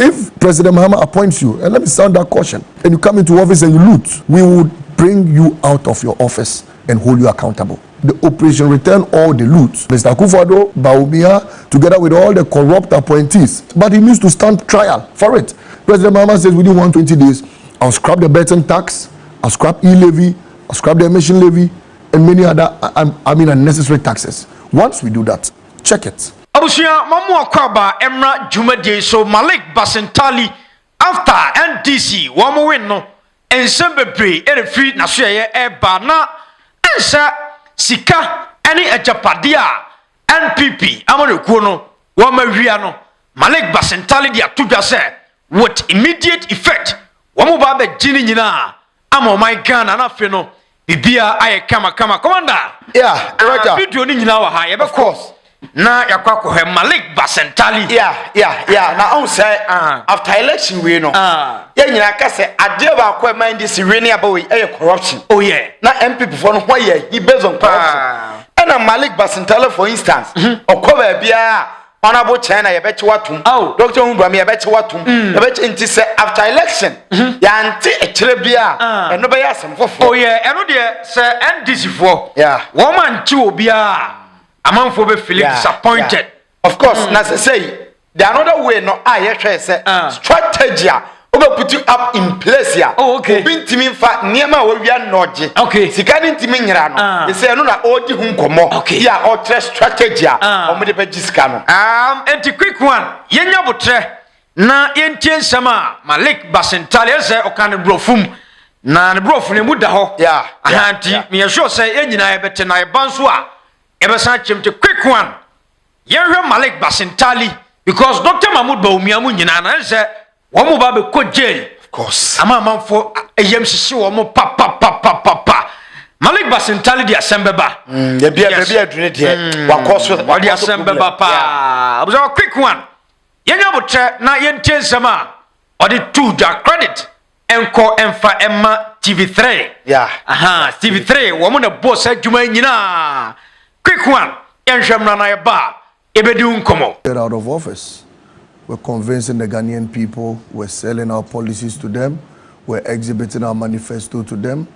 if President Mahama appoints you, and let me sound that caution, and you come into office and you loot, we will bring you out of your office and hold you accountable. The operation return all the loot. Mr. Akuffo, Baumia, together with all the corrupt appointees. But he needs to stand trial for it. President Mahama says within 120 days, I'll scrap the betting tax, I'll scrap e-levy, I'll scrap the emission levy, and many other, unnecessary taxes. Once we do that, check it. Abusia mamu akwaba emra jumade so Malik Basintale after NDC wamu win no ensembebre ere free na so ye eba na ensa sika any ajapadia NPP amonekuo no wamawia no Malik Basintale dia tudwa se with immediate effect wamu ba be jini nyina amo my Ghana na fe no bibia aye kama commander video ni nyina wa ha ye be course na yakwa ko Malik Basintale na on say after election we no ya nyina ka say ade ba ko man this we about we corruption na MPP for no why he based on corruption and Malik Basintale for instance okoba bia honorable China ye bechi watum Dr. Umbrami ye bechi watum ye bechi nti say after election ya anti ekire bia eno be ya asem fofo eno de say NDC for woman ti obia amanfo be feeling disappointed. Of course, na say the another way no I hear say strategy over put you up in place here. Bintimi fa niema we wia noje. Sika ntimi nyira no. They say no na odi hu nkomo. Here all strategy o de be gisika no. Enti quick one. Yenya botre na yentie nsama Malik Basintale say okan brofum na ne brofu ne muda ho. Ahanti me sure say enyina ye bete na ye banso a ebesan chim to quick one. Yenhwe Malik Basintale because Dr. Mahmoud Baumia mu nyina na say womu ba be ko jail. Of course. Ama manfo eyem hihye womu pa. Malik Basintale di asembeba. Ye bia adune de wa course wa di asembeba pa. Abuza quick one. Yenya botre na yentie nsema odi two ja credit enko emfa emma TV3. TV3 womu na boss adwuma nyina. Quick one. Yenhwemra na ye ba ebedi nkomo. Get out of office. We're convincing the Ghanaian people, we're selling our policies to them, we're exhibiting our manifesto to them,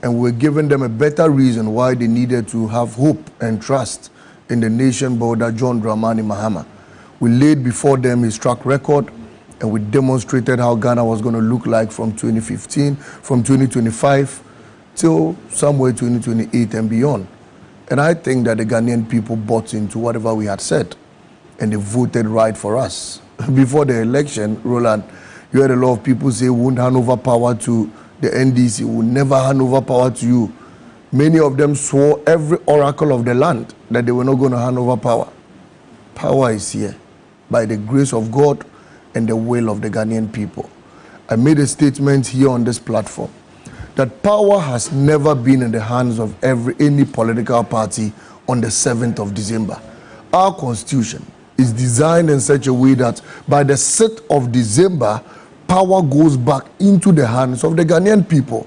and we're giving them a better reason why they needed to have hope and trust in the nation builder John Dramani Mahama. We laid before them his track record, and we demonstrated how Ghana was going to look like from 2015, from 2025, till somewhere 2028 and beyond. And I think that the Ghanaian people bought into whatever we had said, and they voted right for us. Before the election, Roland, you had a lot of people say we won't hand over power to the NDC, we'll never hand over power to you. Many of them swore every oracle of the land that they were not going to hand over power. Power is here by the grace of God and the will of the Ghanaian people. I made a statement here on this platform that power has never been in the hands of any political party on the 7th of December. Our constitution is designed in such a way that by the 6th of December, power goes back into the hands of the Ghanaian people.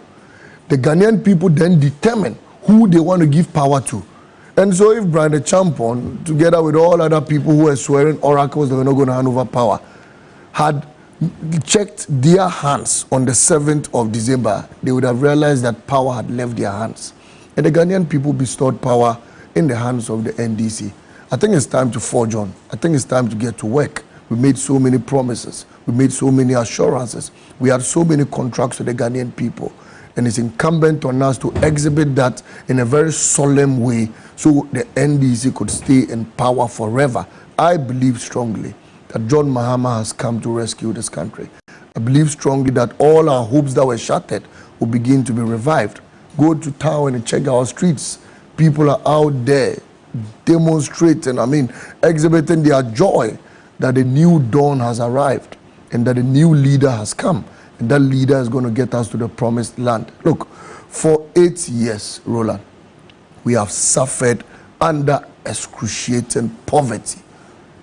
The Ghanaian people then determine who they want to give power to. And so if Brian the Champon, together with all other people who were swearing oracles they were not going to hand over power, had checked their hands on the 7th of December, they would have realized that power had left their hands. And the Ghanaian people bestowed power in the hands of the NDC. I think it's time to forge on. I think it's time to get to work. We made so many promises. We made so many assurances. We had so many contracts with the Ghanaian people. And it's incumbent on us to exhibit that in a very solemn way so the NDC could stay in power forever. I believe strongly that John Mahama has come to rescue this country. I believe strongly that all our hopes that were shattered will begin to be revived. Go to town and check our streets. People are out there demonstrating, exhibiting their joy that the new dawn has arrived and that a new leader has come. And that leader is going to get us to the promised land. Look, for 8 years, Roland, we have suffered under excruciating poverty.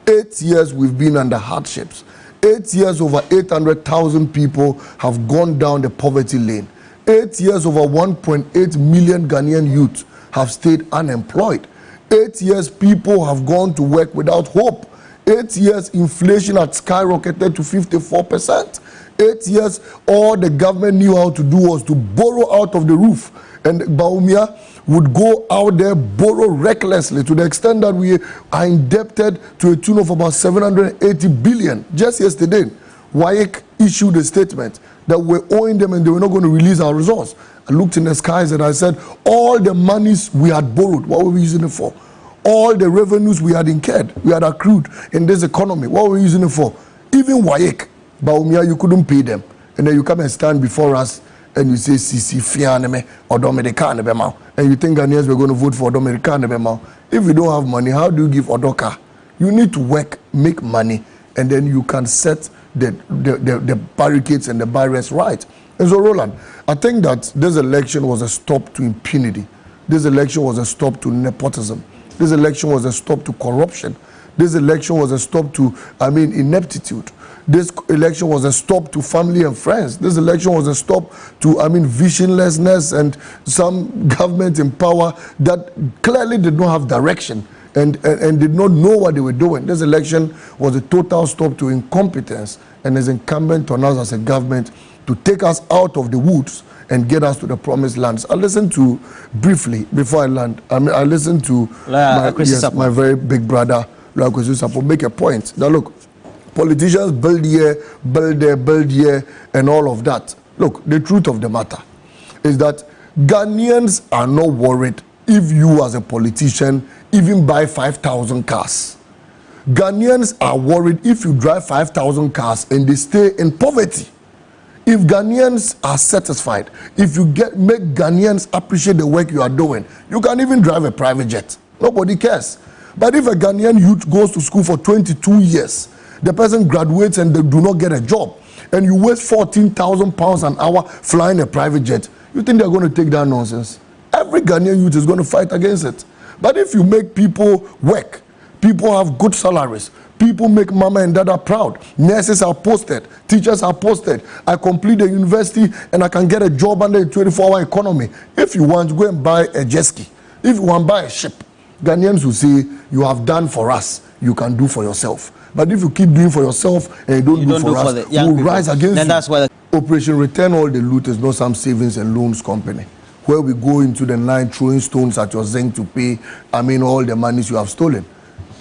8 years we've been under hardships. 8 years over 800,000 people have gone down the poverty lane. 8 years over 1.8 million Ghanaian youth have stayed unemployed. 8 years people have gone to work without hope. 8 years, inflation had skyrocketed to 54%. 8 years, all the government knew how to do was to borrow out of the roof. And Bawumia would go out there, borrow recklessly to the extent that we are indebted to a tune of about 780 billion. Just yesterday, WAEC issued a statement that we're owing them and they were not going to release our resource. I looked in the skies and I said, all the monies we had borrowed, what were we using it for? All the revenues we had incurred, we had accrued in this economy, what were we using it for? Even WAEC, Bawumia, you couldn't pay them. And then you come and stand before us and you say, Sisi, Fianeme, or Dominicana Bemau. And you think Ghanaians were going to vote for Dominicana Bemau. If you don't have money, how do you give Odoka? You need to work, make money, and then you can set the barricades and the barriers right. And so, Roland, I think that this election was a stop to impunity. This election was a stop to nepotism. This election was a stop to corruption. This election was a stop to, ineptitude. This election was a stop to family and friends. This election was a stop to, visionlessness and some government in power that clearly did not have direction and did not know what they were doing. This election was a total stop to incompetence, and is incumbent on us as a government to take us out of the woods and get us to the promised lands. I listened to, briefly, before I land, I listened to my very big brother, Akuffo Sapo, make a point that, look, politicians build here, build there, build here, and all of that. Look, the truth of the matter is that Ghanaians are not worried if you as a politician even buy 5,000 cars. Ghanaians are worried if you drive 5,000 cars and they stay in poverty. If Ghanaians are satisfied, if you make Ghanaians appreciate the work you are doing, you can even drive a private jet. Nobody cares. But if a Ghanaian youth goes to school for 22 years, the person graduates and they do not get a job, and you waste 14,000 pounds an hour flying a private jet, you think they're going to take that nonsense? Every Ghanaian youth is going to fight against it. But if you make people work, people have good salaries, people make mama and dada proud, nurses are posted, teachers are posted, I complete the university and I can get a job under a 24-hour economy. If you want, go and buy a jet ski. If you want to buy a ship, Ghanaians will say, you have done for us, you can do for yourself. But if you keep doing for yourself and you don't do for us, we'll rise against you. That's why Operation Return All the Loot is not some savings and loans company where we go into the night throwing stones at your zinc to pay, all the monies you have stolen.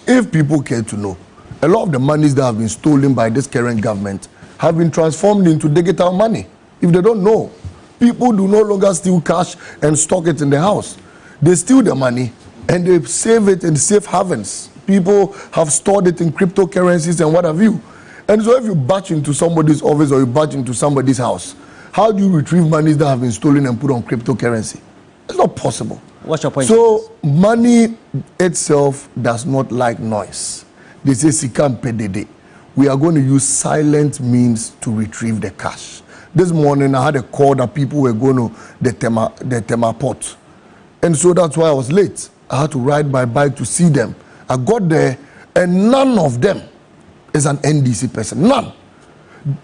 If people care to know, a lot of the monies that have been stolen by this current government have been transformed into digital money. If they don't know, people do no longer steal cash and stock it in the house. They steal the money and they save it in safe havens. People have stored it in cryptocurrencies and what have you. And so if you batch into somebody's office or you batch into somebody's house, how do you retrieve monies that have been stolen and put on cryptocurrency? It's not possible. What's your point? So money itself does not like noise. They say sikam pedede. We are going to use silent means to retrieve the cash. This morning I had a call that people were going to the Tema port. And so that's why I was late. I had to ride my bike to see them. I got there and none of them is an NDC person. None.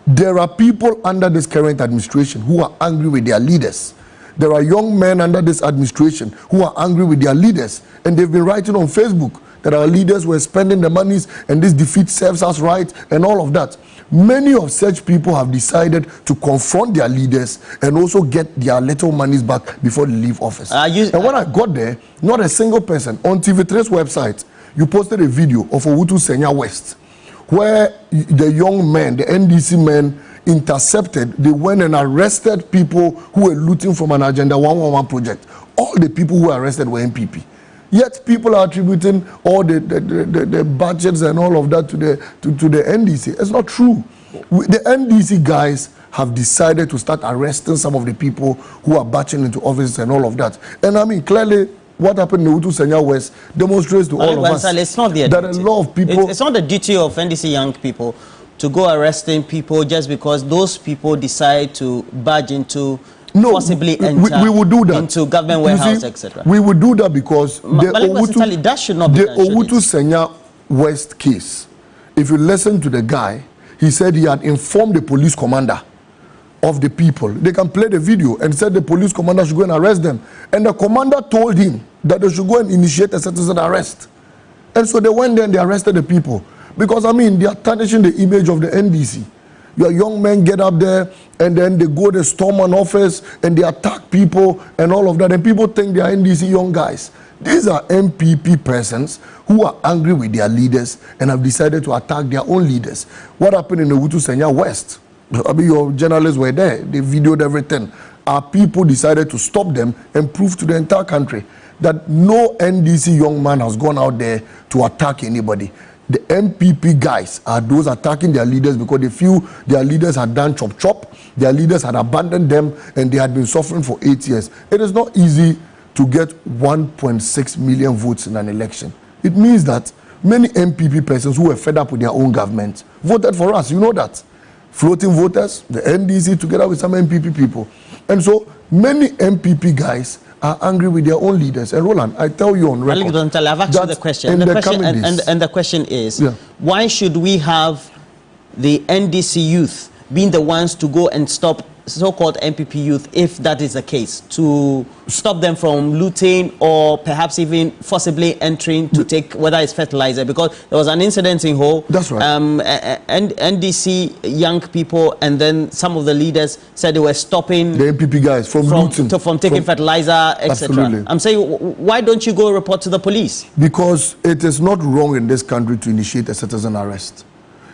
There are people under this current administration who are angry with their leaders. There are young men under this administration who are angry with their leaders. And they've been writing on Facebook that our leaders were spending the monies and this defeat serves us right and all of that. Many of such people have decided to confront their leaders and also get their little monies back before they leave office. And when I got there, not a single person on TV3's website, you posted a video of Owutu Senya West, where the young men, the NDC men, intercepted. They went and arrested people who were looting from an Agenda 111 project. All the people who were arrested were NPP. Yet people are attributing all the budgets and all of that to the NDC. It's not true. The NDC guys have decided to start arresting some of the people who are batching into offices and all of that. And clearly, what happened in Owutu Senya West demonstrates to all of us it's not that a lot of people... It's not the duty of NDC young people to go arresting people just because those people decide to badge into, possibly enter we would do that. Into government warehouse, etc. We would do that because that should not be the Owutu Senya West case, if you listen to the guy, he said he had informed the police commander of the people. They can play the video and said the police commander should go and arrest them. And the commander told him that they should go and initiate a citizen arrest. And so they went there and they arrested the people. Because, I mean, they are tarnishing the image of the NDC. Your young men get up there and then they go, they storm an office and they attack people and all of that. And people think they are NDC young guys. These are MPP persons who are angry with their leaders and have decided to attack their own leaders. What happened in the Wutu Senya West? I mean, your journalists were there. They videoed everything. Our people decided to stop them and prove to the entire country that no NDC young man has gone out there to attack anybody. The MPP guys are those attacking their leaders because they feel their leaders had done chop, their leaders had abandoned them, and they had been suffering for 8 years. It is not easy to get 1.6 million votes in an election. It means that many MPP persons who were fed up with their own government voted for us. You know that. Floating voters, the NDC together with some MPP people. And so many MPP guys are angry with their own leaders. And Roland, I tell you on record, I've asked you the question. The question is, why should we have the NDC youth being the ones to go and stop so-called MPP youth, if that is the case, to stop them from looting or perhaps even forcibly entering to take, whether it's fertilizer? Because there was an incident in Ho. That's right. NDC young people and then some of the leaders said they were stopping the MPP guys from looting, from taking fertilizer, etc. I'm saying, why don't you go report to the police? Because it is not wrong in this country to initiate a citizen arrest.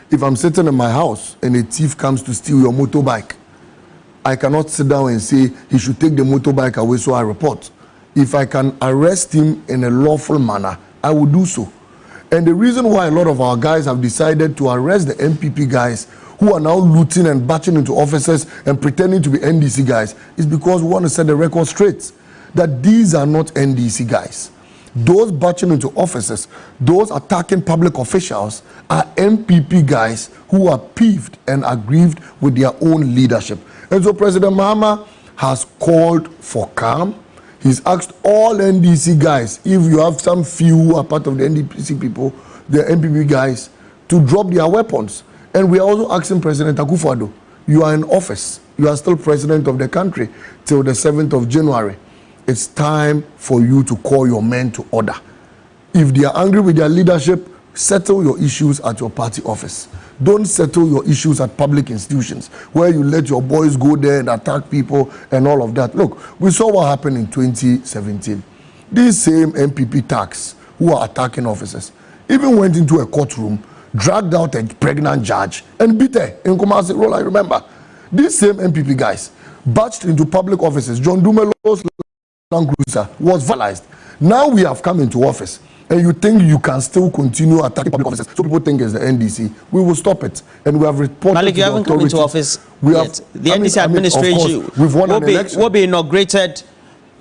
If I'm sitting in my house and a thief comes to steal your motorbike, I cannot sit down and say he should take the motorbike away, so I report. If I can arrest him in a lawful manner, I will do so. And the reason why a lot of our guys have decided to arrest the MPP guys who are now looting and batching into offices and pretending to be NDC guys is because we want to set the record straight that these are not NDC guys. Those batching into offices, those attacking public officials are MPP guys who are peeved and aggrieved with their own leadership. And so President Mahama has called for calm. He's asked all NDC guys, if you have some few who are part of the NDC people, the MPP guys, to drop their weapons. And we are also asking President Akuffo, you are in office. You are still president of the country till the 7th of January. It's time for you to call your men to order. If they are angry with their leadership, settle your issues at your party office. Don't settle your issues at public institutions where you let your boys go there and attack people and all of that. Look, we saw what happened in 2017. These same MPP tax who are attacking officers even went into a courtroom, dragged out a pregnant judge and beat her in Kumasi. Roll, I remember. These same MPP guys batched into public offices. John Dumelo's Land Cruiser was vandalized. Now we have come into office. And you think you can still continue attacking public officers, so people think it's the NDC. We will stop it, and we have reported. Malik, you haven't come into office yet. The NDC administration we've won an election. Will be inaugurated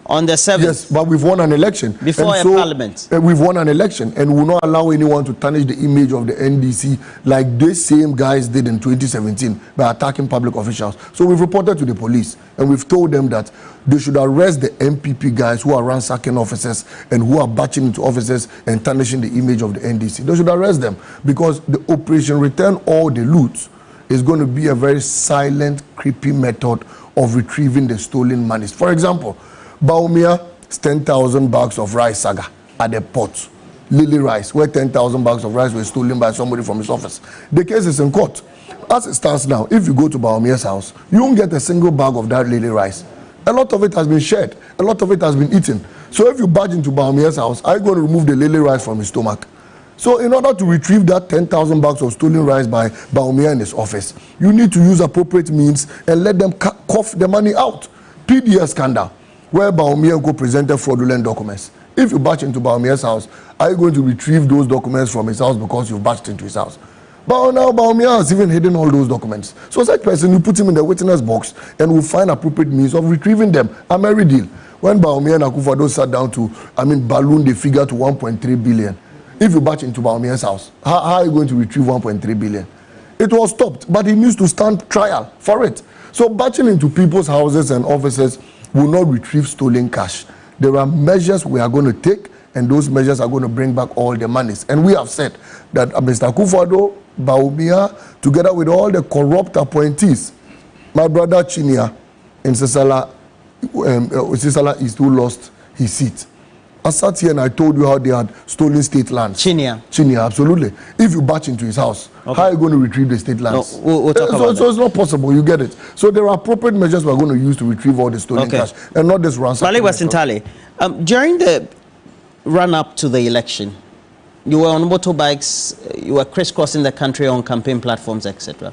on the 7th. Yes, but we've won an election before a parliament. We've won an election, and will not allow anyone to tarnish the image of the NDC like these same guys did in 2017 by attacking public officials. So we've reported to the police, and we've told them that they should arrest the MPP guys who are ransacking offices and who are batching into offices and tarnishing the image of the NDC. They should arrest them because the Operation Return All the Loot is going to be a very silent, creepy method of retrieving the stolen monies. For example, Baumia's 10,000 bags of rice saga at the port, Lily Rice, where 10,000 bags of rice were stolen by somebody from his office. The case is in court. As it stands now, if you go to Baumia's house, you won't get a single bag of that Lily Rice. A lot of it has been shared. A lot of it has been eaten. So if you barge into Baumia's house, are you going to remove the Lily Rice from his stomach? So in order to retrieve that 10,000 bags of stolen rice by Baumia in his office, you need to use appropriate means and let them cough the money out. PDS scandal, where Baumia presented fraudulent documents. If you barge into Baumia's house, are you going to retrieve those documents from his house because you've barged into his house? But now Baumia has even hidden all those documents. So such person, you put him in the witness box and will find appropriate means of retrieving them. A merry deal. When Baumia and Akuffo sat down to, balloon the figure to 1.3 billion. If you batch into Baumia's house, how are you going to retrieve 1.3 billion? It was stopped, but he needs to stand trial for it. So batching into people's houses and offices will not retrieve stolen cash. There are measures we are going to take, and those measures are going to bring back all the monies. And we have said that Mr. Akuffo, Baumia, together with all the corrupt appointees, my brother Chinia in Sisala East, who lost his seat, I sat here and I told you how they had stolen state lands. Chinia, absolutely. If you batch into his house, how are you going to retrieve the state lands? No, we'll talk about so it's not possible, you get it. So there are appropriate measures we're going to use to retrieve all the stolen cash and not this ransom. Malik Basintale, during the run-up to the election, you were on motorbikes, you were crisscrossing the country on campaign platforms, etc.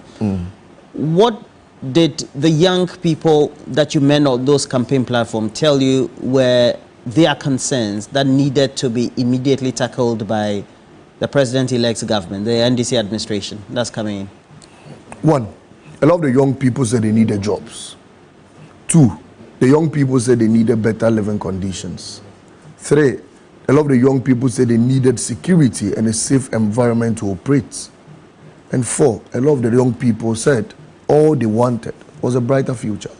What did the young people that you met on those campaign platforms tell you were their concerns that needed to be immediately tackled by the president-elect's government, the NDC administration that's coming in? One, a lot of the young people said they needed jobs. Two, the young people said they needed better living conditions. Three, a lot of the young people said they needed security and a safe environment to operate. And four, a lot of the young people said all they wanted was a brighter future.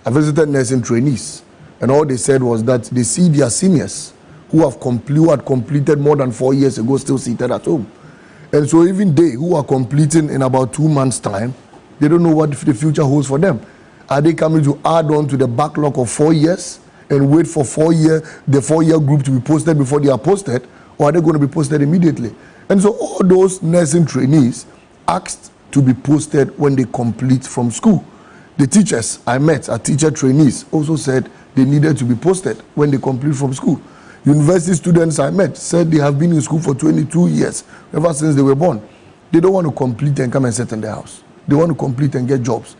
I visited nursing trainees, and all they said was that they see their seniors who had completed more than 4 years ago still seated at home. And so even they who are completing in about 2 months' time, they don't know what the future holds for them. Are they coming to add on to the backlog of 4 years and wait for the 4-year group to be posted before they are posted, or are they going to be posted immediately? And so all those nursing trainees asked to be posted when they complete from school. The teachers I met, our teacher trainees, also said they needed to be posted when they complete from school. University students I met said they have been in school for 22 years, ever since they were born. They don't want to complete and come and sit in their house. They want to complete and get jobs.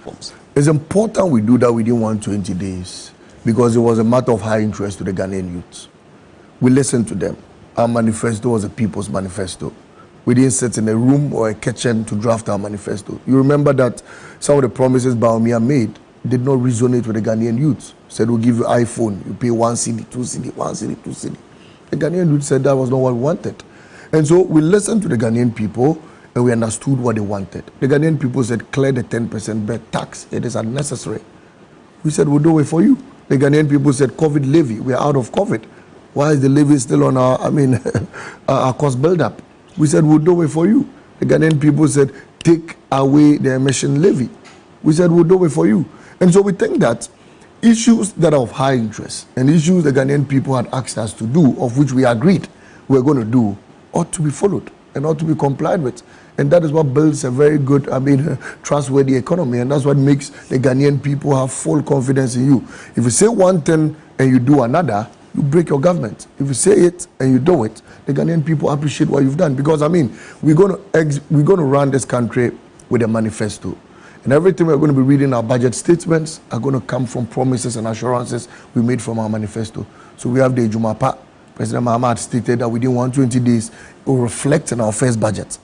It's important we do that within 120 days because it was a matter of high interest to the Ghanaian youth. We listened to them. Our manifesto was a people's manifesto. We didn't sit in a room or a kitchen to draft our manifesto. You remember that some of the promises Baumia made did not resonate with the Ghanaian youth. Said we'll give you iPhone, you pay 1 cedi, 2 cedi, 1 cedi, 2 cedi. The Ghanaian youth said that was not what we wanted. And so we listened to the Ghanaian people and we understood what they wanted. The Ghanaian people said clear the 10% bed tax. It is unnecessary. We said we'll do it for you. The Ghanaian people said COVID levy. We are out of COVID. Why is the levy still on our cost build-up? We said we'll do it for you. The Ghanaian people said take away the emission levy. We said we'll do it for you. And so we think that issues that are of high interest and issues the Ghanaian people had asked us to do, of which we agreed we're going to do, ought to be followed and ought to be complied with. And that is what builds a very good, trustworthy economy. And that's what makes the Ghanaian people have full confidence in you. If you say one thing and you do another, you break your government. If you say it and you do it, the Ghanaian people appreciate what you've done. Because, we're going to run this country with a manifesto. And everything we're going to be reading, our budget statements, are going to come from promises and assurances we made from our manifesto. So we have the Jumapa. President Mahama had stated that within 120 days, it will reflect in our first budget.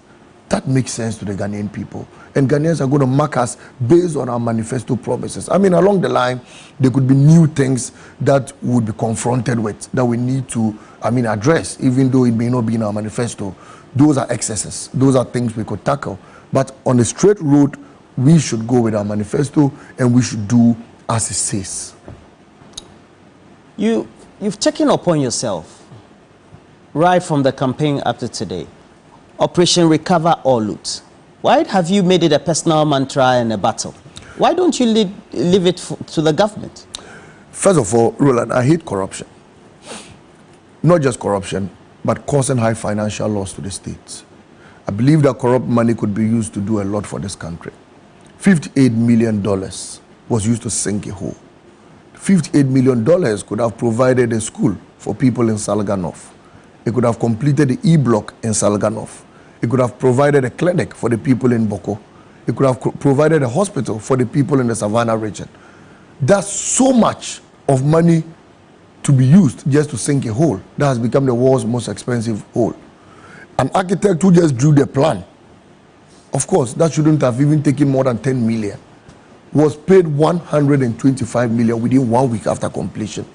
That makes sense to the Ghanaian people. And Ghanaians are going to mark us based on our manifesto promises. Along the line, there could be new things that we would be confronted with that we need to, address, even though it may not be in our manifesto. Those are excesses. Those are things we could tackle. But on a straight road, we should go with our manifesto and we should do as it says. You've taken upon yourself, right from the campaign up to today, Operation Recover or Loot. Why have you made it a personal mantra and a battle? Why don't you leave it to the government? First of all, Roland, I hate corruption. Not just corruption, but causing high financial loss to the states. I believe that corrupt money could be used to do a lot for this country. $58 million was used to sink a hole. $58 million could have provided a school for people in Salganov. It could have completed the E-block in Salganov. It could have provided a clinic for the people in Boko. It could have provided a hospital for the people in the Savannah region. That's so much of money to be used just to sink a hole. That has become the world's most expensive hole. An architect who just drew the plan, of course, that shouldn't have even taken more than 10 million, was paid 125 million within 1 week after completion.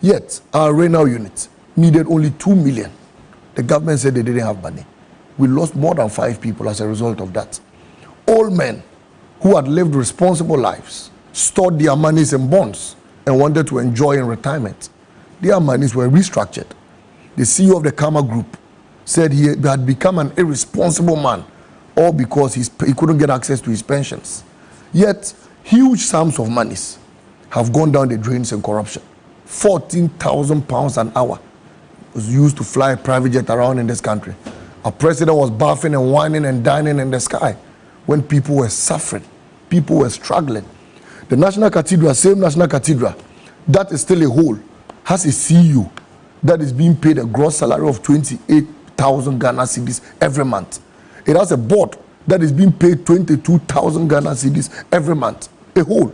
Yet, our renal unit needed only 2 million. The government said they didn't have money. We lost more than 5 people as a result of that. Old men who had lived responsible lives, stored their monies in bonds, and wanted to enjoy in retirement. Their monies were restructured. The CEO of the Karma Group said he had become an irresponsible man, all because he couldn't get access to his pensions. Yet, huge sums of monies have gone down the drains in corruption. £14,000 an hour was used to fly a private jet around in this country. Our president was bathing and whining and dining in the sky when people were suffering, people were struggling. The National Cathedral, same National Cathedral, that is still a hole, has a CEO that is being paid a gross salary of 28,000 Ghana cedis every month. It has a board that is being paid 22,000 Ghana cedis every month. A hole.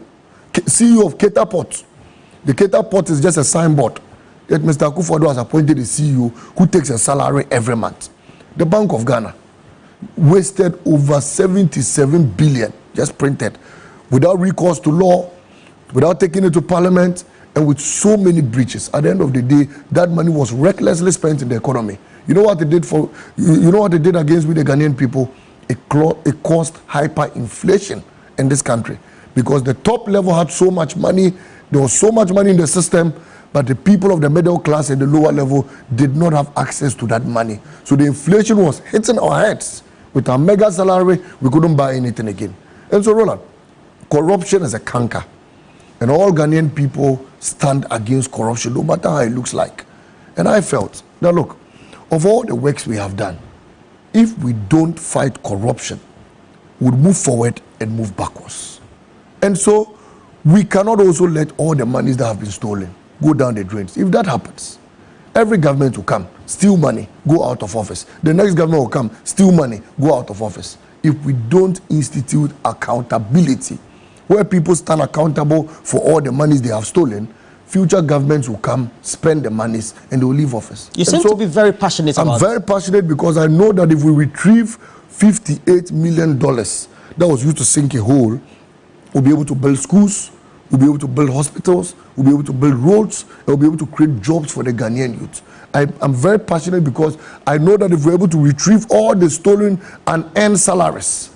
CEO of Cater Port. The Cater Port is just a signboard. Yet Mr. Akuffo has appointed a CEO who takes a salary every month. The Bank of Ghana wasted over 77 billion, just printed, without recourse to law, without taking it to parliament, and with so many breaches. At the end of the day, that money was recklessly spent in the economy. You know what it did for? You know what it did against with the Ghanaian people? It caused hyperinflation in this country because the top level had so much money. There was so much money in the system, but the people of the middle class and the lower level did not have access to that money. So the inflation was hitting our heads. With our mega salary, we couldn't buy anything again. And so, Roland, corruption is a canker. And all Ghanaian people stand against corruption, no matter how it looks like. And I felt that, look, of all the works we have done, if we don't fight corruption, we'll move forward and move backwards. And so, we cannot also let all the monies that have been stolen go down the drains. If that happens, every government will come, steal money, go out of office. The next government will come, steal money, go out of office. If we don't institute accountability, where people stand accountable for all the monies they have stolen, future governments will come, spend the monies, and they will leave office. You seem to be very passionate about it. I'm very passionate because I know that if we retrieve $58 million that was used to sink a hole, we'll be able to build schools, we'll be able to build hospitals, we'll be able to build roads, and we'll be able to create jobs for the Ghanaian youth. I'm very passionate because I know that if we're able to retrieve all the stolen and earned salaries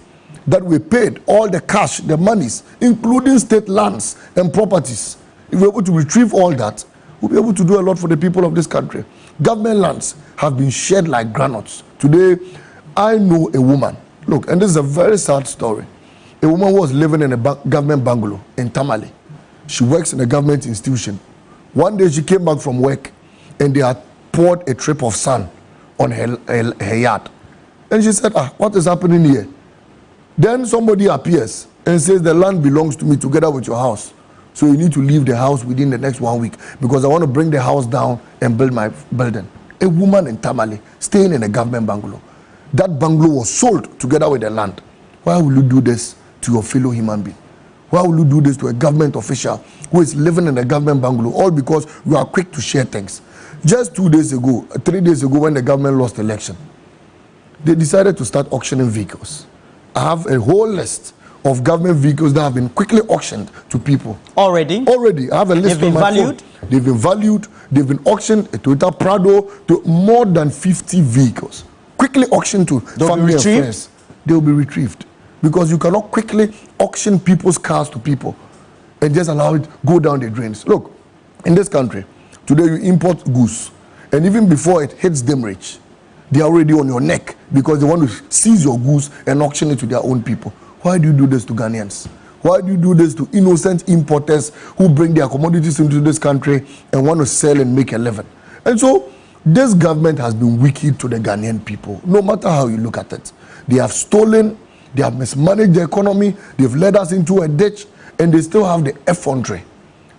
that we paid, all the cash, the monies, including state lands and properties, if we're able to retrieve all that, we'll be able to do a lot for the people of this country. Government lands have been shared like granules. Today, I know a woman, look, and this is a very sad story. A woman who was living in a government bungalow in Tamale. She works in a government institution. One day she came back from work and they had poured a trip of sand on her yard. And she said, what is happening here? Then somebody appears and says, the land belongs to me together with your house. So you need to leave the house within the next 1 week because I want to bring the house down and build my building. A woman in Tamale staying in a government bungalow. That bungalow was sold together with the land. Why will you do this to your fellow human being? Why will you do this to a government official who is living in a government bungalow? All because you are quick to share things. Just 3 days ago, when the government lost the election, they decided to start auctioning vehicles. I have a whole list of government vehicles that have been quickly auctioned to people. Already? I have a list. They've been valued? They've been valued. They've been auctioned. A Toyota Prado, to more than 50 vehicles. Quickly auctioned to family and friends. They will be retrieved. Because you cannot quickly auction people's cars to people and just allow it go down the drains. Look, in this country, today you import goods, and even before it hits them rich, they are already on your neck because they want to seize your goods and auction it to their own people. Why do you do this to Ghanaians? Why do you do this to innocent importers who bring their commodities into this country and want to sell and make a living? And so, this government has been wicked to the Ghanaian people, no matter how you look at it. They have stolen, they have mismanaged the economy, they've led us into a ditch, and they still have the effrontery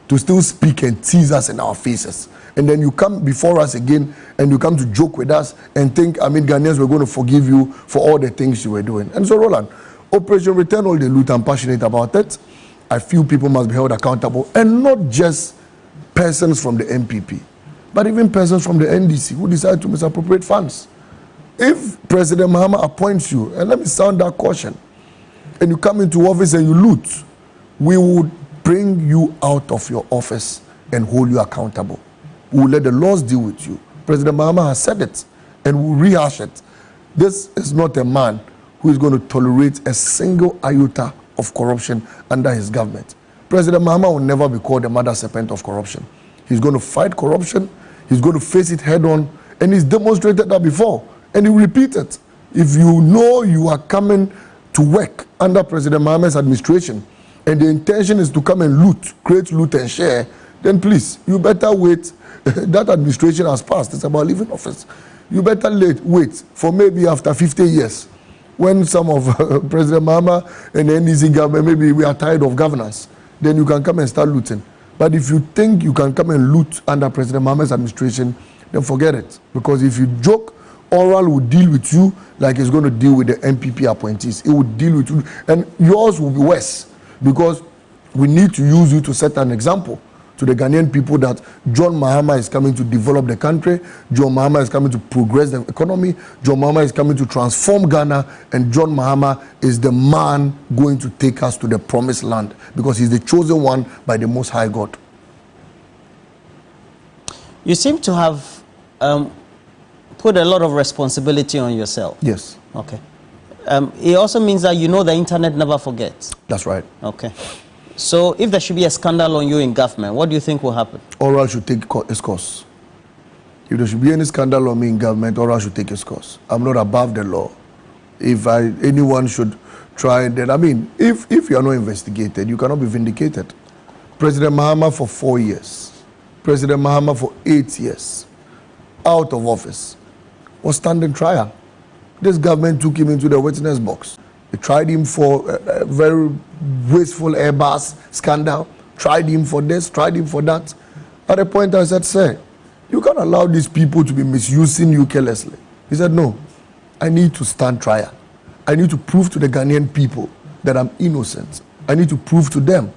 to still speak and tease us in our faces. And then you come before us again and you come to joke with us and think, Ghanaians, we're going to forgive you for all the things you were doing. And so, Roland, Operation Return All the Loot, I'm passionate about it. I feel people must be held accountable, and not just persons from the MPP, but even persons from the NDC who decide to misappropriate funds. If President Mahama appoints you, and let me sound that caution, and you come into office and you loot, we will bring you out of your office and hold you accountable. We will let the laws deal with you. President Mahama has said it, and we'll rehash it. This is not a man who is going to tolerate a single iota of corruption under his government. President Mahama will never be called the mother serpent of corruption. He's going to fight corruption, he's going to face it head on, and he's demonstrated that before, and he will repeat it. If you know you are coming to work under President Mahama's administration, and the intention is to come and loot, create loot and share, then please, you better wait That administration has passed. It's about leaving office. You better wait for maybe after 50 years, when some of President Mahama and the NDC government, maybe we are tired of governance, then you can come and start looting. But if you think you can come and loot under President Mahama's administration, then forget it. Because if you joke, Oral will deal with you like it's going to deal with the MPP appointees. It will deal with you, and yours will be worse, because we need to use you to set an example to the Ghanaian people that John Mahama is coming to develop the country, John Mahama is coming to progress the economy, John Mahama is coming to transform Ghana, and John Mahama is the man going to take us to the promised land, because he's the chosen one by the Most High God. You seem to have put a lot of responsibility on yourself. Yes. Okay. It also means that you know the internet never forgets. That's right. Okay. So if there should be a scandal on you in government, what do you think will happen? Oral should take its course. If there should be any scandal on me in government, Oral should take its course. I'm not above the law. If anyone should try, then I mean, if you are not investigated, you cannot be vindicated. President Mahama for 4 years, President Mahama for 8 years, out of office, was standing trial. This government took him into the witness box. They tried him for a very wasteful Airbus scandal, tried him for this, tried him for that. At a point I said, sir, you can't allow these people to be misusing you carelessly. He said, no, I need to stand trial. I need to prove to the Ghanaian people that I'm innocent. I need to prove to them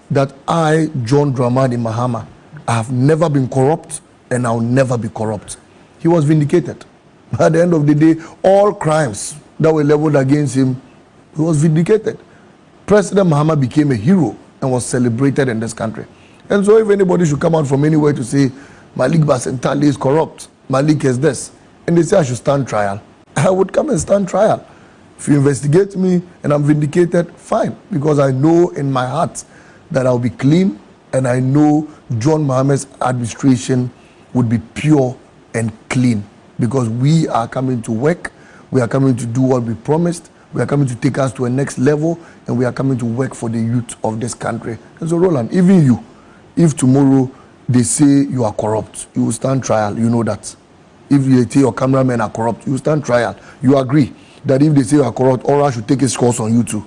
that I, John Dramani Mahama, I have never been corrupt and I'll never be corrupt. He was vindicated. At the end of the day, all crimes that were leveled against him, he was vindicated. President Mahama became a hero and was celebrated in this country. And so if anybody should come out from anywhere to say, Malik Basintale is corrupt, Malik is this, and they say I should stand trial, I would come and stand trial. If you investigate me and I'm vindicated, fine, because I know in my heart that I'll be clean, and I know John Mahama's administration would be pure and clean, because we are coming to work, we are coming to do what we promised, we are coming to take us to a next level, and we are coming to work for the youth of this country. And so, Roland, even you, if tomorrow they say you are corrupt, you will stand trial, you know that. If they say your cameramen are corrupt, you will stand trial. You agree that if they say you are corrupt, Oral should take his course on you too.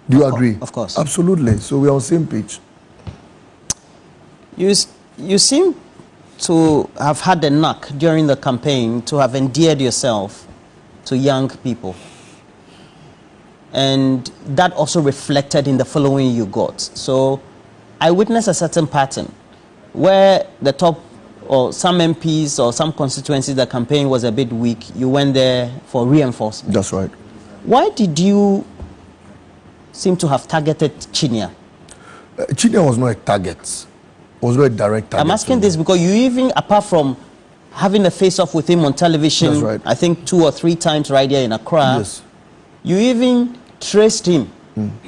Do you agree? Of course. Absolutely. So we are on the same page. You seem to have had a knack during the campaign to have endeared yourself to young people. And that also reflected in the following you got. So I witnessed a certain pattern where the top or some MPs or some constituencies, the campaign was a bit weak. You went there for reinforcement. That's right. Why did you seem to have targeted Chinia? Chinia was not a target. Was not a direct target. I'm asking this because you even, apart from having a face-off with him on television, that's right, I think 2 or 3 times right here in Accra, yes, you even traced him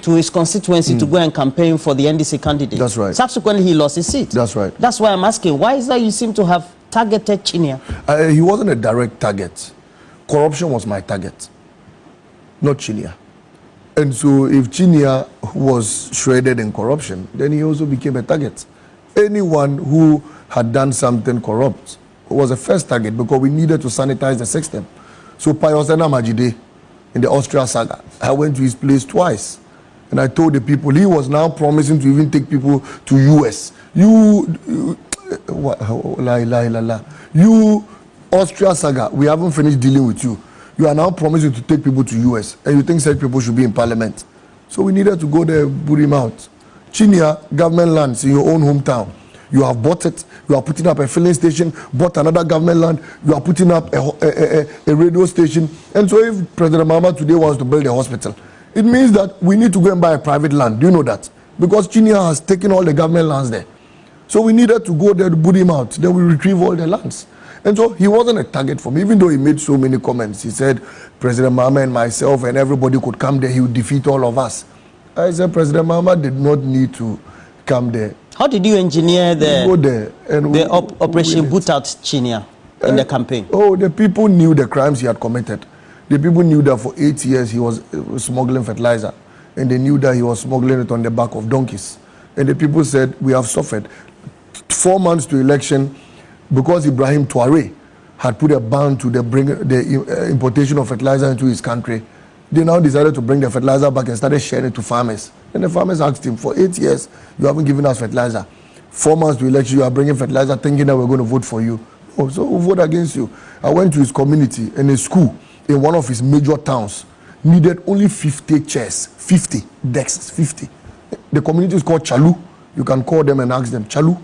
to his constituency to go and campaign for the NDC candidate. That's right. Subsequently, he lost his seat. That's right. That's why I'm asking, why is that you seem to have targeted Chinia? He wasn't a direct target. Corruption was my target, not Chinia. And so if Chinia was shredded in corruption, then he also became a target. Anyone who had done something corrupt was a first target, because we needed to sanitize the system. So Pius Majide, in the Austria saga, I went to his place twice, and I told the people he was now promising to even take people to US. You Austria saga, we haven't finished dealing with you. You are now promising to take people to US, and you think such people should be in parliament. So we needed to go there, boot him out. Chinia, government lands in your own hometown. You have bought it, you are putting up a filling station, bought another government land, you are putting up a radio station. And so if President Mahama today wants to build a hospital, it means that we need to go and buy a private land. Do you know that? Because Chinia has taken all the government lands there. So we needed to go there to boot him out. Then we retrieve all the lands. And so he wasn't a target for me, even though he made so many comments. He said, President Mahama and myself and everybody could come there, he would defeat all of us. I said, President Mahama did not need to come there. How did you engineer the Operation Boot Out Chinia in the campaign? Oh, the people knew the crimes he had committed. The people knew that for 8 years he was smuggling fertilizer. And they knew that he was smuggling it on the back of donkeys. And the people said, we have suffered. 4 months to election, because Ibrahim Traoré had put a ban to the importation of fertilizer into his country, they now decided to bring the fertilizer back and started sharing it to farmers. And the farmers asked him, for 8 years, you haven't given us fertilizer. 4 months to election, you are bringing fertilizer thinking that we're going to vote for you. Oh, so we'll vote against you. I went to his community and a school in one of his major towns needed only 50 chairs, 50 desks, 50. The community is called Chalu. You can call them and ask them, Chalu.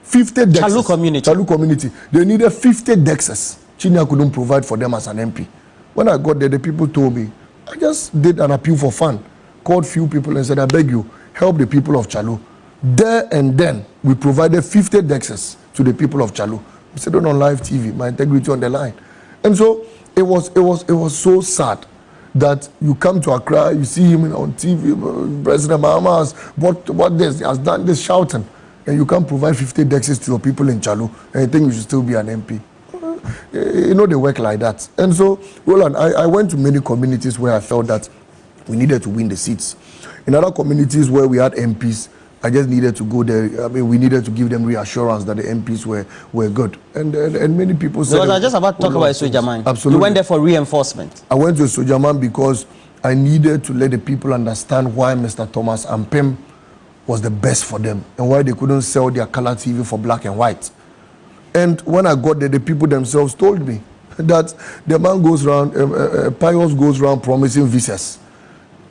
50 desks. Chalu community. They needed 50 desks. Chinya couldn't provide for them as an MP. When I got there, the people told me, I just did an appeal for fun. Called few people and said, I beg you, help the people of Chalu. There and then, we provided 50 desks to the people of Chalu. We said it on live TV, my integrity on the line. And so, it was so sad that you come to Accra, you see him on TV, President Mahama has what this, he has done this, shouting. And you can't provide 50 desks to your people in Chalu, and you think you should still be an MP. You know, they work like that. And so, Roland, I went to many communities where I felt that we needed to win the seats. In other communities where we had MPs, I just needed to go there. I mean, we needed to give them reassurance that the MPs were good. And many people said... I was just about to talk about Sojaman. Absolutely. You went there for reinforcement. I went to Sojaman because I needed to let the people understand why Mr. Thomas Ampem was the best for them and why they couldn't sell their color TV for black and white. And when I got there, the people themselves told me that the man goes around, Pius goes around promising visas.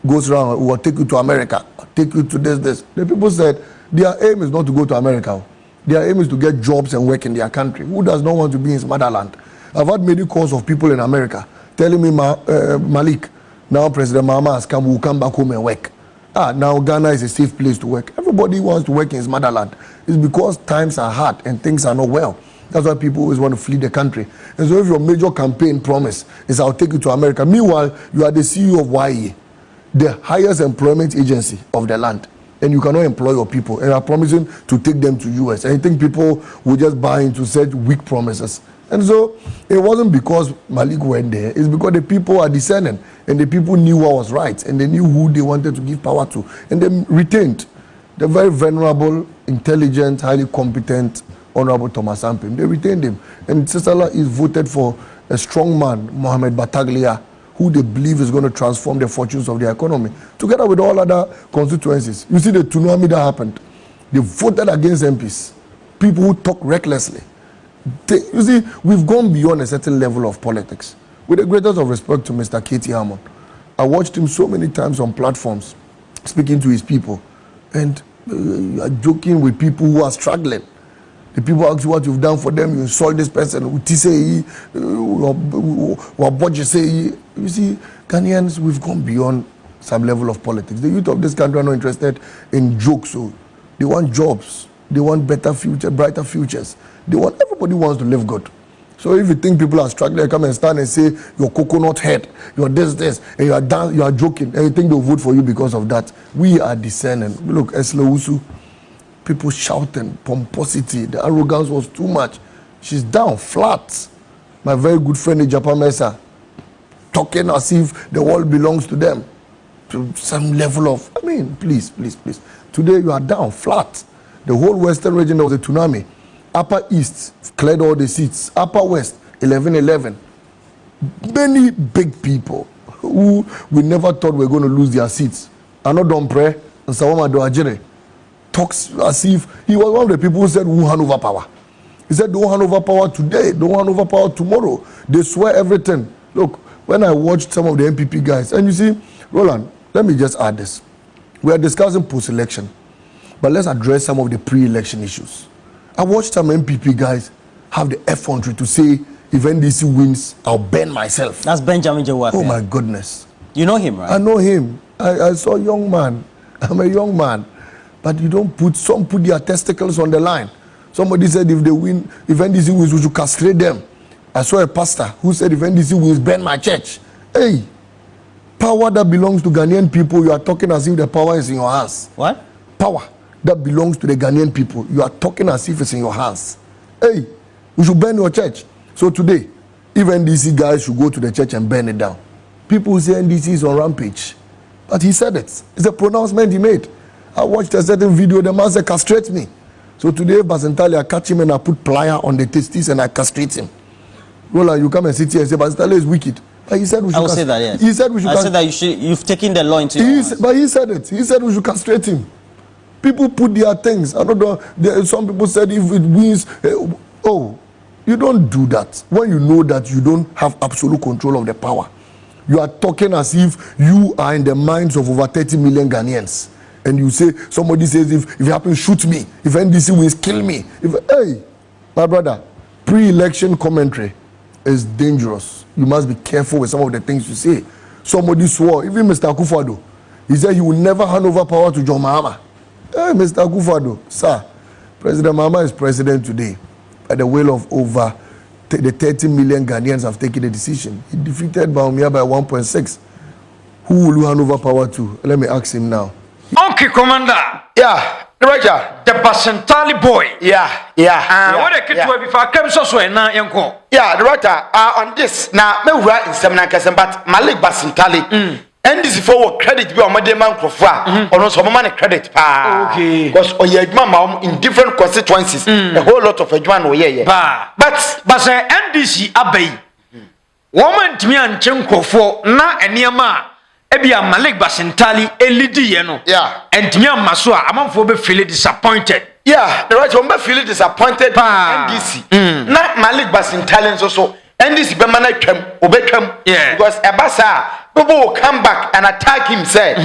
Goes around, will take you to America, take you to this. The people said their aim is not to go to America. Their aim is to get jobs and work in their country. Who does not want to be in his motherland? I've had many calls of people in America telling me, Malik, now President Mahama has come, we'll come back home and work. Now Ghana is a safe place to work. Everybody wants to work in his motherland. It's because times are hard and things are not well. That's why people always want to flee the country. And so if your major campaign promise is I'll take you to America, meanwhile, you are the CEO of YE, the highest employment agency of the land, and you cannot employ your people, and you are promising to take them to US. And I think people will just buy into such weak promises. And so it wasn't because Malik went there, it's because the people are discerning, and the people knew what was right, and they knew who they wanted to give power to, and they retained the very venerable, intelligent, highly competent, Honorable Thomas Ampem. They retained him. And Sisala is voted for a strong man, Mohamed Bataglia, who they believe is going to transform the fortunes of the economy, together with all other constituencies. You see the tsunami that happened. They voted against MPs, people who talk recklessly. You see, we've gone beyond a certain level of politics. With the greatest of respect to Mr. Katie Hammond, I watched him so many times on platforms, speaking to his people, and joking with people who are struggling. The people ask you what you've done for them, you insult this person, you see, Ghanaians, we've gone beyond some level of politics. The youth of this country are not interested in jokes, so they want jobs, they want better future, brighter futures. Everybody wants to live good. So if you think people are struggling, come and stand and say you're coconut head, you're this, and you are joking, and you think they'll vote for you because of that. We are discerning. Look, Eslewusu, people shouting, pomposity, the arrogance was too much. She's down, flat. My very good friend Ijapa Mesa, talking as if the world belongs to them. To some level of, please. Today you are down, flat. The whole western region, there was a tsunami. Upper East cleared all the seats. Upper West, 11-11. Many big people who we never thought were going to lose their seats. Anodompre and Sawama Doajere talks as if he was one of the people who said, we'll hand over power. He said, don't hand over power today, don't hand over power tomorrow. They swear everything. Look, when I watched some of the MPP guys, and you see, Roland, let me just add this. We are discussing post-election, but let's address some of the pre-election issues. I watched some MPP guys have the effrontery to say, if NDC wins, I'll burn myself. That's Benjamin Jawaf. Oh my goodness. You know him, right? I know him. I saw a young man. I'm a young man. But you don't some put their testicles on the line. Somebody said if NDC wins, we should castrate them. I saw a pastor who said if NDC wins, burn my church. Hey, power that belongs to Ghanaian people, you are talking as if the power is in your hands. What? Power that belongs to the Ghanaian people, you are talking as if it's in your hands. Hey, we should burn your church. So today, if NDC guys should go to the church and burn it down, people will say NDC is on rampage. But he said it. It's a pronouncement he made. I watched a certain video, the man said, castrate me. So today, Basintale, I catch him and I put plier on the testes and I castrate him. Roland, you come and sit here and say Basintale is wicked. But he said we should. I will say that, yes. He said we should. I said that you've taken the law into your hands. But he said it. He said we should castrate him. People put their things. I don't know. Some people said if it wins, you don't do that when you know that you don't have absolute control of the power. You are talking as if you are in the minds of over 30 million Ghanaians. And you say, somebody says, if it happens, shoot me. If NDC wins, kill me. Hey, my brother, pre-election commentary is dangerous. You must be careful with some of the things you say. Somebody swore, even Mr. Akuffo, he said he will never hand over power to John Mahama. Hey, Mr. Akuffo, sir, President Mahama is president today. By the will of over the 30 million Ghanaians have taken a decision. He defeated Baumia by 1.6. Who will you hand over power to? Let me ask him now. Okay, Commander. Yeah, Roger. The Basintale boy. Yeah. What I can do before I come so now, Yanko. Yeah, the Roger. On this now, me write in Seminary, but Malik Basintale. And this is for credit be on my demand profile or no some money credit pa. Okay. Because mama in different constituencies, a whole lot of Edman yeah. But NDC abay. Woman to me and Chenko for na eniama. Ebia Malik Basintale elidi yeno. Yeah. And Timia Masua, among for be feeling disappointed. Yeah, the right one feeling disappointed NDC. Not Malik Basintale so NDC be manage obetwam. Yeah. Because Ebasa people will come back and attack him say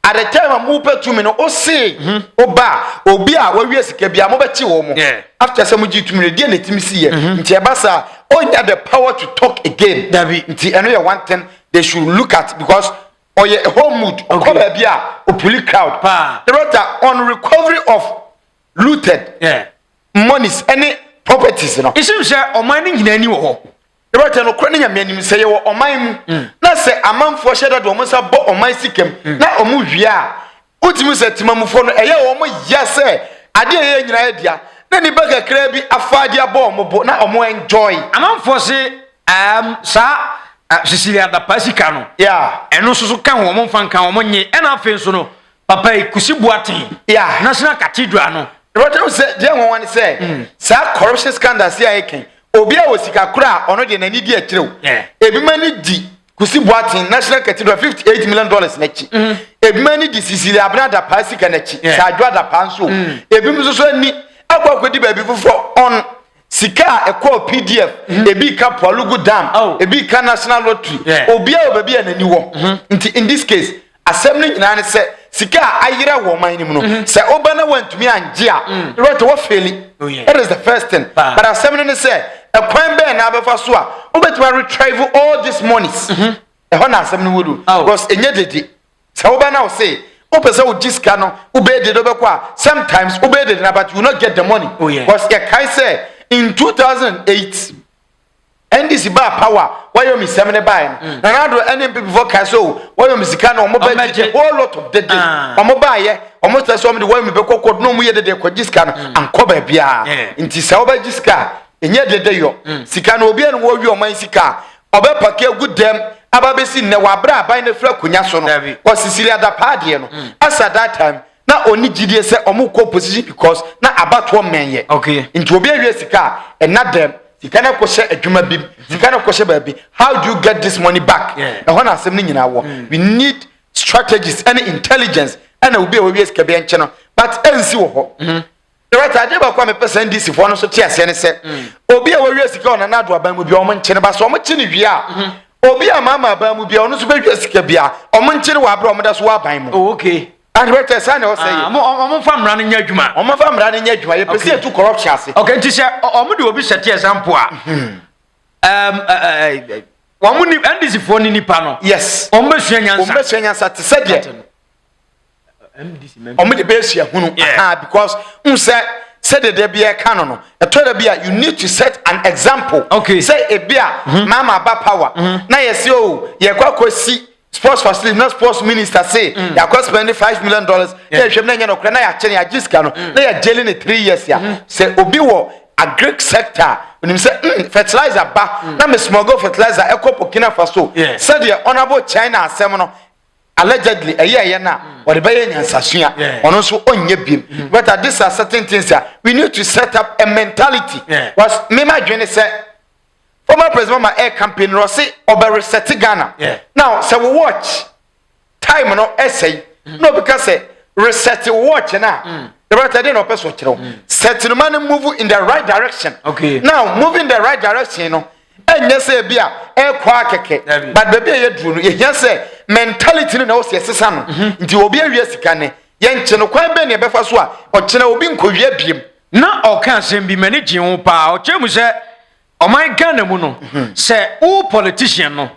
at the time I move to me no say oba obia we sika bia mo beti wo mo after some gi to me dey na timi see here nti Ebasa onya the power to talk again nti eno ye one thing they should look at because oye whole mood come bia opuli crowd the matter on recovery of looted monies any properties no it seems say o man nyina ni wo ho the matter no kro nya meanim say wo o man mu na say amanfo sheda do mo say bo o man sikem na o mu hwia utimi say timamufo no eye wo mo ya say ade ye nyina ye dia na ni baga kra bi afade abo o mo bo na o mo enjoy amanfo say sa Cecilia da pasika no eno so kan wo mo fan kan wo mo nye ena afen so no papa kusibuaten national cathedral no Roger say dey won say sa corruption scandal say ayen obi a wosika kura ono de nani di akirew ebi mani di kusibuaten national cathedral $58 million nachi ebi mani di Cecilia Abnada pasika nachi sa adwa da panso ebi mso so ni akwakodi ba bi fofo on sika ekọ PDF ebi ka Polugu Dam ebi ka National Lottery obi a obabi anani wo nti in this case assembly nyina ne se sika ayira wo man ni mu no se obana wantumi anje a right wo failing that is the first thing but assembly ne se ekwan be na abefa so a obetuma retrieve all these monies ho na assembly wodu because enye dede se obana wo say opesa wo jiska no obede do bekọ a sometimes obede na but you not get the money because you can say in 2008 NDC ba power why you miss 7 buy na na do any people for caso why you miss can omo be whole lot of the day omo buy ye omo tell some the why me be kokod no mu ye de ko jiska no anko ba bia nti se oba jiska enye de yo sika no obi an wo wi oman sika oba pake good dem aba be si ne wa bra buy na fra kunya so no o Cecilia da pade no as at that time na oni gidie se omo ko position because na abato men ye nti obi awie sika and na dem sika na ko she adwuma bim sika na ko she ba bi how do you get this money back na ho na asem ni nyina wo we need strategies and intelligence and obi awie sika be enche no but ensi wo ho the right idea ba kwa me person NDC fo no so tie ase ne se obi awie sika ona na do aban mu bi omo nche ne ba so omo chi ne wi a obi amama aban mu bi ono so be wi sika bia omo nche ne wa abra omo da so wa aban mu and what I say omo fam ran nya adwuma omo fam ran nya adwuma ye pese to corruption ase nti se omo de obi set example a omo ni NDC fo ni nipa no yes omo besua nyansa te se de omo de besua hunu because say de bia ka no eto de bia you need to set an example say e bia mama ba power na ye say o ye kwakosi sports facility not sports minister say ya cost spend $5 million ya hwem na nya no kra na ya kye ya jiska no na ya jailing 3 years ya say obi wo agric sector when him say fertilizer ba na me smuggle fertilizer ekọ Burkina Faso said the honorable China asem no allegedly a year na or the bayan and sasua on also on your beam. But these are certain things that we need to set up a mentality. Was me my journey said former president my air campaign Rossi or reset Ghana. Now so we watch time no essay. No because reset watch now. The right idea no person set the man move in the right direction. Okay. Now moving the right direction, you know. And yes, be a quack, but the baby drew. Yes, mentality no yes, son. Into Obia yes, can Yanchen quite many befaswa or China will be in na o kan sem bi managing o pa o chemu se o man Ghana mu no se o politician no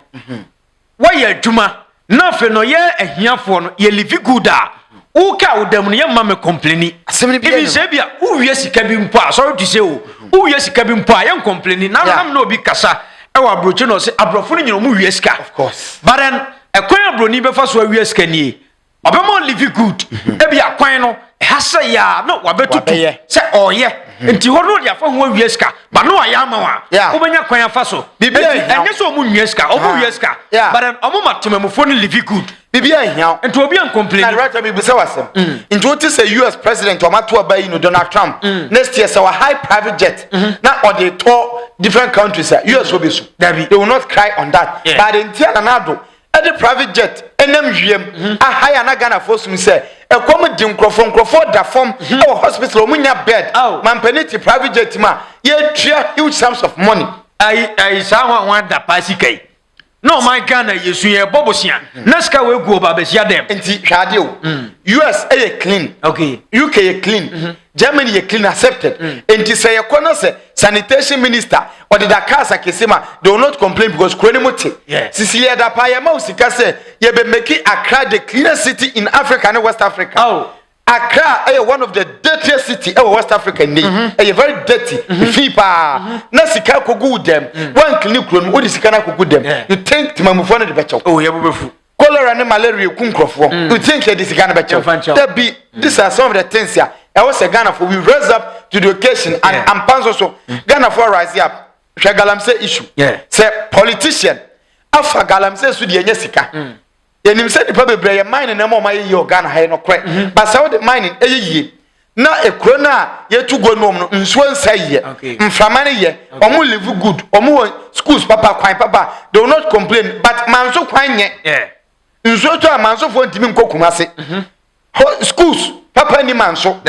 why adwuma na fe no ye ahiafo no ye live good a o ka o dam no ye ma me complaini even se bia o wie sika bi mpo a sorry to say o wie sika bi mpo a ye complaini na no bi kasa e wa broche no se abrofo no nyino mu wie sika of course but then e kwan abroni be fa so wie sika nie obemo live good e bia kwan no hasa ya no wabetutu se oye enti hono dia fa ho wie sika ba no aya ma wa obenya kwan afa so bibia enye so mu wie sika omu wie sika but then omu matemamfo no live good bibia hia enti obi an complain na right be say wasem enti what is a US president omato abayi no Donald Trump next year so a high private jet na or they tour different countries US will be so they will not cry on that but enti anado at the private jet enam a high na Ghana force me say e come di nkrofo da form e hospital omunya bed man penity private jet ma ye tria huge sums of money I sa one da pasikai no my Ghana yesu ye bobosia naska we go ba besia dem enti hwade o US e clean okay UK e clean Germany ye clean accepted enti say ye kono say sanitation minister or the Dakar Sakesima they will not complain because Kwenemote Sicilia da pa ye ma usika say ye be make Accra the cleanest city in Africa and West Africa Accra is one of the dirtiest cities in West Africa. It's very dirty. Fipa. Na sika kogu dem. One clinic room. What is sika na kogu dem? You think timamufone de becho? Oh, yeah, befu. Cholera and malaria kunkrofo. You think this is Ghana becho? There be. These are some of the things here. I was a Ghana for we raise up to the occasion and Pans also Ghana for rise up. Shagalamse issue. Say politician. Afa galamse su di enyesika. Yenim said the probably bray mining na mama ye Ghana ha no kwe but say the mining eyeye na ekro na ye tu go no no nso nsa ye mframa ne ye omo live good omo schools papa kwan papa they will not complain but manso kwan ye nso to manso fo ntimi nkokuma se schools papa ni manso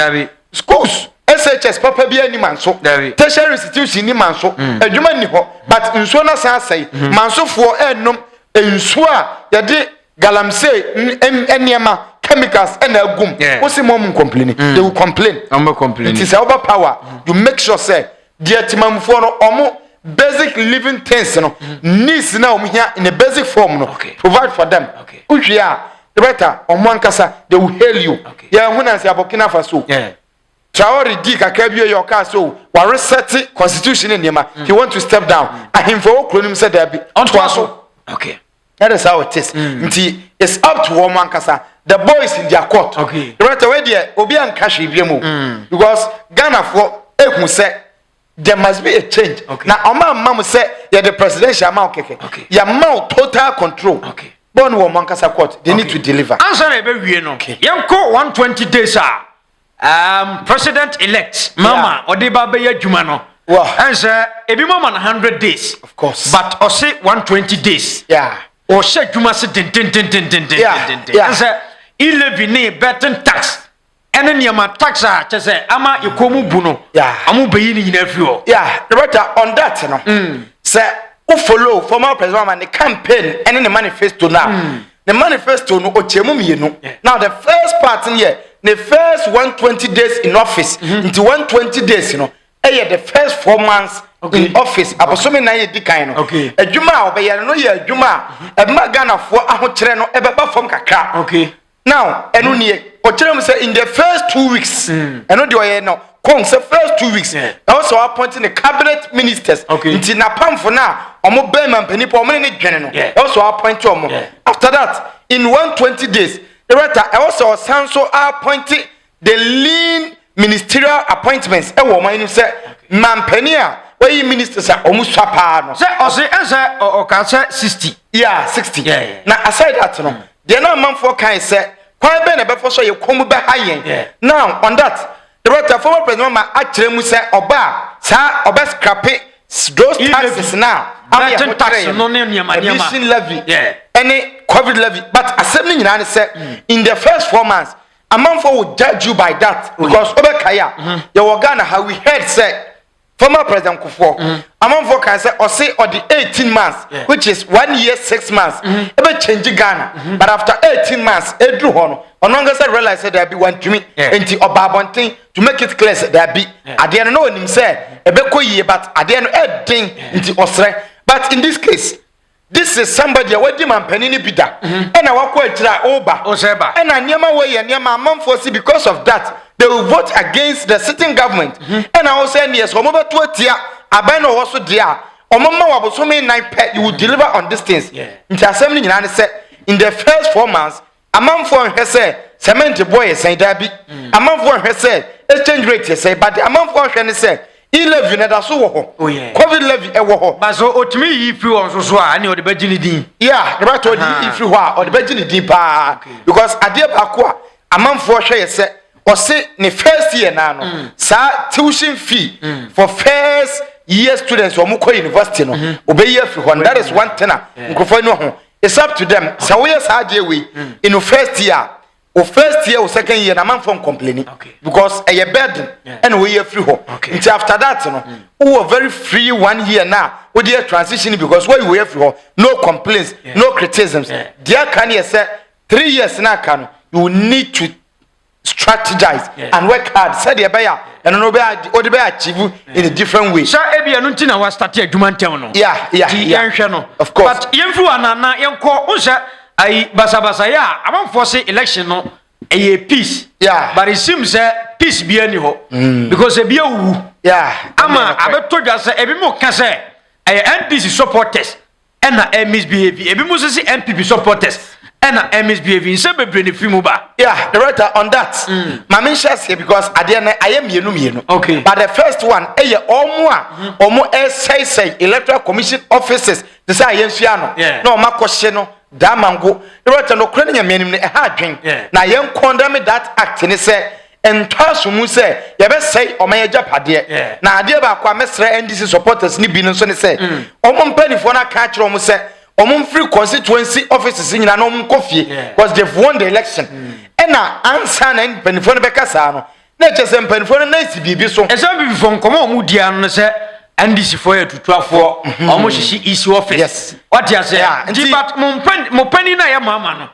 schools SHS papa bi ani manso tertiary institution ni manso adwuma ni ho but nso na san sai manso fo enom nso a ye de galamse eniema chemicals and agum what's the mom complaining they will complain it is over power you make sure say the timamfo no omo basic living things no needs na omo here in a basic form no provide for them uhia the better omo ankasa they will hail you ya huna se abokina faso Traore di kakra bi your car so wa reset constitution eniema he want to step down ahimfo okronim say there be onto aso that is how it is. It's up to woman kasa. The boys in their court. Right away there, obi an cash ibiemu. Because Ghana for ehun say there must be a change. Now Oma say yeah the presidential amount keke. Ya amount total control. Born woman kasa court. They need to deliver. Answer ebe wie no. Yanko 120 days president elect Mama Odeba be adwuma no. Wow. Answer ebi mama 100 days. Of course. But o say 120 days. O she dwuma se den say 11 betten tax ene niam tax a che say ama ekomu bu no amu beyi ni nyina fi o the better on that no say who follow former president man the campaign ene the manifesto now the manifesto no o chemu mienu now the first part in here the first 120 days in office into 120 days you know the first 4 months in office abosomi na ye dikan no adwuma obeye no ye adwuma e ma Ghana fo ahokere no e beba fom kakra now enu ne o kire mu say in the first 2 weeks enu de oye no kon say first 2 weeks also appointing the cabinet ministers nti na pamfo na omo be man pani po omo ne dwene no also appoint omo after that in 120 days the writer also sanso appointing the lean ministerial appointments e wo man say man pani a we ministers are almost swapa no say o say o ka say 60 60 now aside that no they na amanfo kan say kwan be na be for so ye komu be hayen now on that the right former president ma akire mu say oba sa oba scrap those taxes now tax no ne nyama emission levy any covid levy but assembly nyina say in the first 4 months amanfo will judge you by that because oba kaya your Ghana how we heard say former president Akuffo amanfo kan say or say or the 18 months which is 1 year 6 months ebe change Ghana but after 18 months edru ho no ononga say realize say there be one tumi enti obabonten to make it clear say there be ade no onim say ebe koyie but ade no edin enti osre but in this case this is somebody wadi mampanini bida ena wako atira oba oseba ena niema we ye niema amanfo see because of that they will vote against the sitting government and I will say yes omo beto atia aban no so dia omo ma wabosome 9 you will deliver on these things nti assembly nyina ne say in the first 4 months amanfo hwe say cement boy say dabi amanfo hwe say exchange rate say but amanfo hwe ne say levy na da so wo ho covid levy e wo ho ba so otimi yi free on so a na o de bagini din yeah the right yi free ho a o de bagini din pa because ade ba ko a amanfo hwe ye say or say the first year now sa tuition fee for first year students or muko university no obey year free one that is one tenner nkofo no ho it's up to them so we say dey we in the first year or second year na man from complaining because a burden and we year free ho until after that no we were very free 1 year now we dey transitioning because when we year free ho no complaints no criticisms there can you say 3 years now can you need to strategize and work hard said the buyer and no be achieve in a different way sha ebia no ntina wa start adwuma ntem no yeah no of course but yemfu anana yenko unse ai basabasa ya amanfo say election no a peace but it seems peace be any ho because e bia wu ama abeto dwa say ebi mo ka say NDC supporters and na misbehave ebi mo say MPP supporters and misbehaving say be brain free ba the writer on that mama shares here because I am mienu okay but the first one omo say electoral commission officers the say yenhia no no makoshe no da mango the writer no kra na mienu ne ha adwen na yen condemn that act ne say entwaso mu say ye be say oman japade na ade ba kwa mesra NDC supporters ni bi no so ne say omo mpanifo na ka kire omo say omum free constituency offices nyina no mkofie because they've won the election ena answer na penifo no bekasa no na chese penifo no na sibibi so ese bibi fo nkomo omu dia no se NDC for ya tutuafo omu shishi isi office what you say but mo pani na ya mama no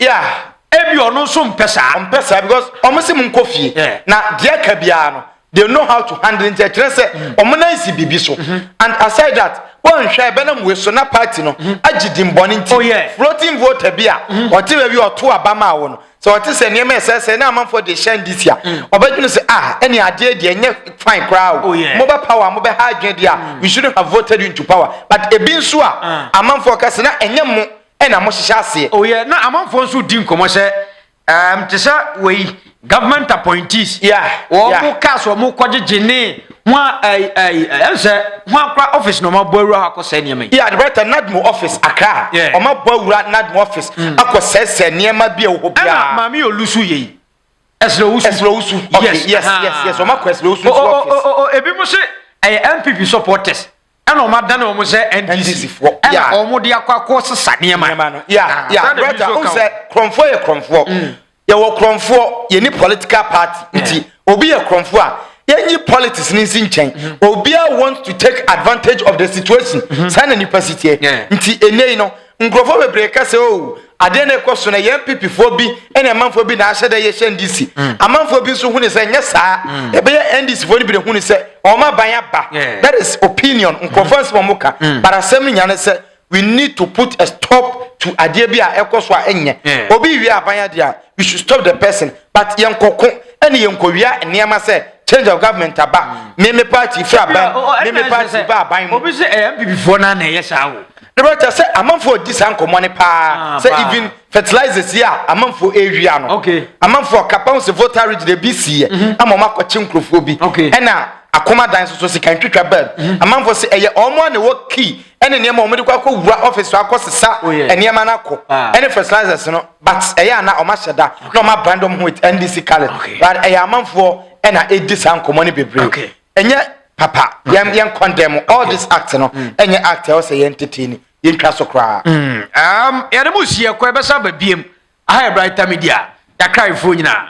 ebi ono so mpesa because omu se mkofie na dia ka bia no they know how to handle it say omu na sibibi so and aside that one share benam we so na party no agidim boninti floating vote bia o te we o to abama wo no so o te se ne me se na amanfo de share this year obadwunu say any ade de enye fine crowd mobile power mobile hard dia we shouldn't have voted you into power but ebi nso a amanfo ka se na enye mo na mo hihya ase na amanfo nso di nkomo se te sa we government appointees wo cast wo mo kwagegene office no maboru akose niam the right nadmo office Accra o maboru nadmo office akose niam bia wo bia ana mami olusu ye esrowusu okay yes o makose olusu office ebi mo se MPP supporters ana o madana o mo se NDC ana o mo de akwa sesa niam right o se kromfo ye wo kromfo ye ni political party nti obi ye kromfo a any politics in Sinchen, Obia wants to take advantage of the situation. Sign an university. Nti ene no nkrofo bebreka se o ade na ekoso na MPP fo bi ene amanfo bi na ahye da ye NDC amanfo bi so hu ne se nya saa e be NDC fo ni bi hu ne se o ma ban aba that is opinion nkrofo se mo ka but asem nya ne se we need to put a stop to ade bi a ekoso a enye obi wi aban ade a we should stop the person but yenkoko ene yenkowia niam se change of government aba me party free aban me party ba aban mo obi say MPP for na na yes awo the right say amanfo di san komo ne pa say even fertilizers here amanfo area no amanfo kapam se voter reach the BC amoma kwachi nkrofo bi ena akoma dan so se kan twetwa bed amanfo say eye omo na wo key ɛne nneɛma ɔmo de kɔ wura office akɔ sesa nneɛma na kɔ ɛne fertilizers no but ɛyɛ na ɔma hyɛda na ɔma brand ɔmo with NDC colours but ɛyɛ amanfoɔ ɛna edi saa nkɔmɔ ne bebree ɛnyɛ papa yɛn condemn all this act no ɛnyɛ act ɛwɔ sɛ yɛn entertain yɛn twa so koraa yɛde mu sie kɔ ɛbɛsa ba biem aha yɛ brighter media yɛakra ifo nyinaa